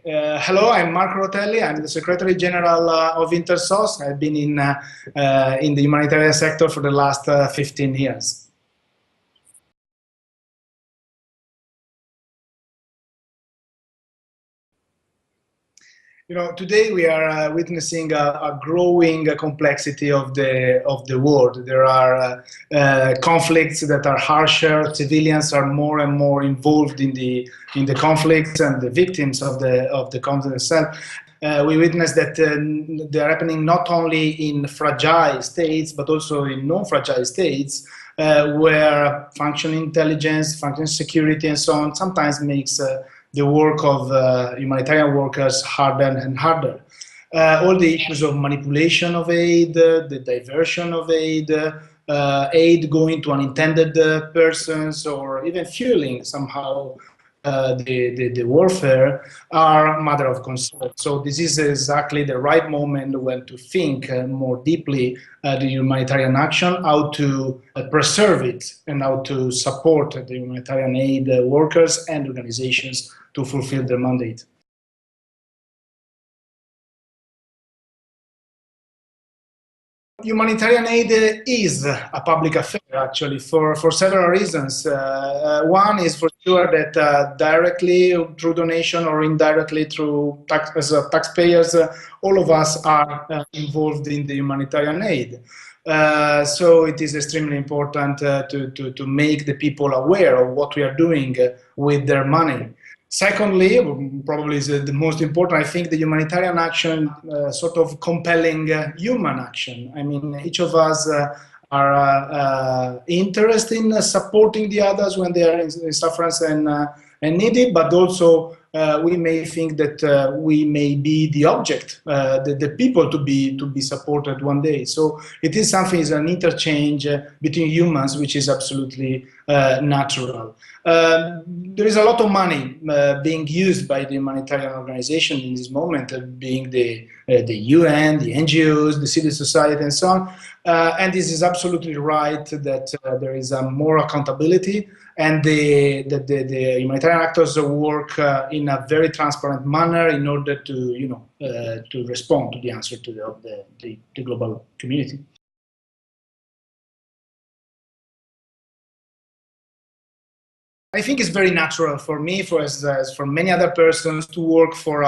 Hello, I'm Marco Rotelli. I'm the Secretary General of Intersos. I've been in the humanitarian sector for the last 15 years. You know, today we are witnessing a growing complexity of the world. There are conflicts that are harsher. Civilians are more and more involved in the conflicts, and the victims of the conflict itself. We witness that they are happening not only in fragile states, but also in non-fragile states, where functioning intelligence, functioning security, and so on sometimes makes the work of humanitarian workers harder and harder. All the issues of manipulation of aid, the diversion of aid, aid going to unintended persons, or even fueling somehow the warfare are matter of concern. So this is exactly the right moment when to think more deeply the humanitarian action, how to preserve it, and how to support the humanitarian aid workers and organizations to fulfill their mandate. Humanitarian aid is a public affair, actually, for several reasons. One is for sure that directly through donation or indirectly through as taxpayers, all of us are involved in the humanitarian aid. So it is extremely important to make the people aware of what we are doing with their money. Secondly, probably is the most important, I think, the humanitarian action, sort of compelling human action. I mean, each of us are interested in supporting the others when they are in sufferance and needy, but also we may think that we may be the object, the people to be supported one day. So it is something, is an interchange between humans, which is absolutely natural. There is a lot of money being used by the humanitarian organization in this moment, being the UN, the NGOs, the civil society, and so on. And this is absolutely right that there is more accountability, and the humanitarian actors work in a very transparent manner in order to, to respond to the answer to the global community. I think it's very natural for me, as for many other persons, to work for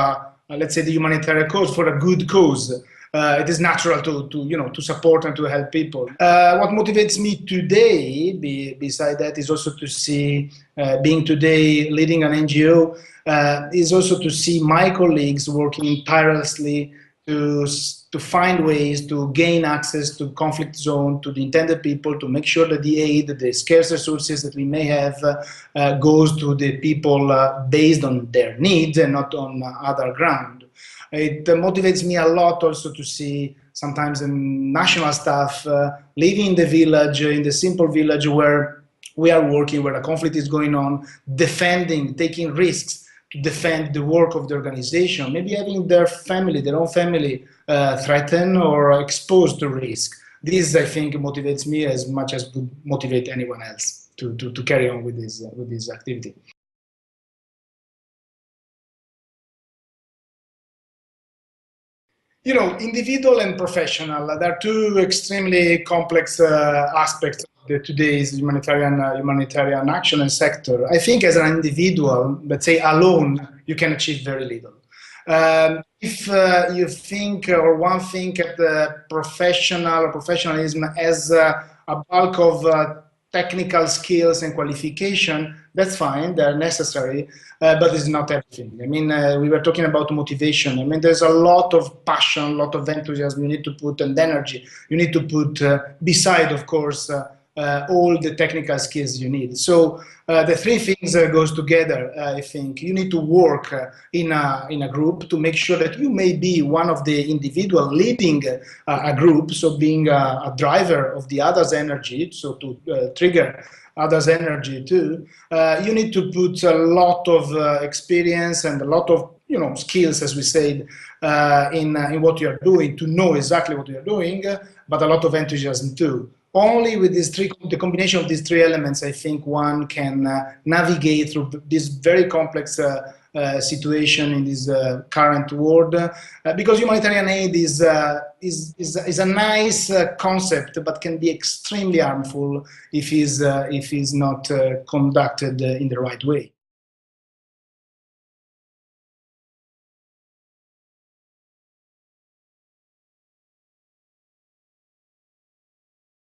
let's say, the humanitarian cause, for a good cause. It is natural to support and to help people. What motivates me today, beside that, is also to see, being today leading an NGO, is also to see my colleagues working tirelessly to find ways to gain access to conflict zone, to the intended people, to make sure that the aid, the scarce resources that we may have, goes to the people based on their needs and not on other ground. It motivates me a lot also to see sometimes the national staff living in the village, in the simple village where we are working, where a conflict is going on, defending, taking risks to defend the work of the organization, maybe having their own family threatened or exposed to risk. This, I think, motivates me as much as would motivate anyone else to carry on with this activity. Individual and professional, there are two extremely complex aspects of today's humanitarian action and sector. I think as an individual, let's say alone, you can achieve very little. If you think, or one think at the professionalism as a bulk of technical skills and qualification, that's fine, they're necessary, but it's not everything. I mean, we were talking about motivation. I mean, there's a lot of passion, a lot of enthusiasm you need to put, and energy you need to put beside, of course, all the technical skills you need. So the three things goes together. I think you need to work in a group to make sure that you may be one of the individual leading a group, so being a driver of the other's energy, so to trigger others' energy too. You need to put a lot of experience and a lot of skills, as we said, in what you are doing, to know exactly what you are doing, but a lot of enthusiasm too. Only with the combination of these three elements, I think one can navigate through this very complex situation in this current world, because humanitarian aid is a nice concept, but can be extremely harmful if is not conducted in the right way.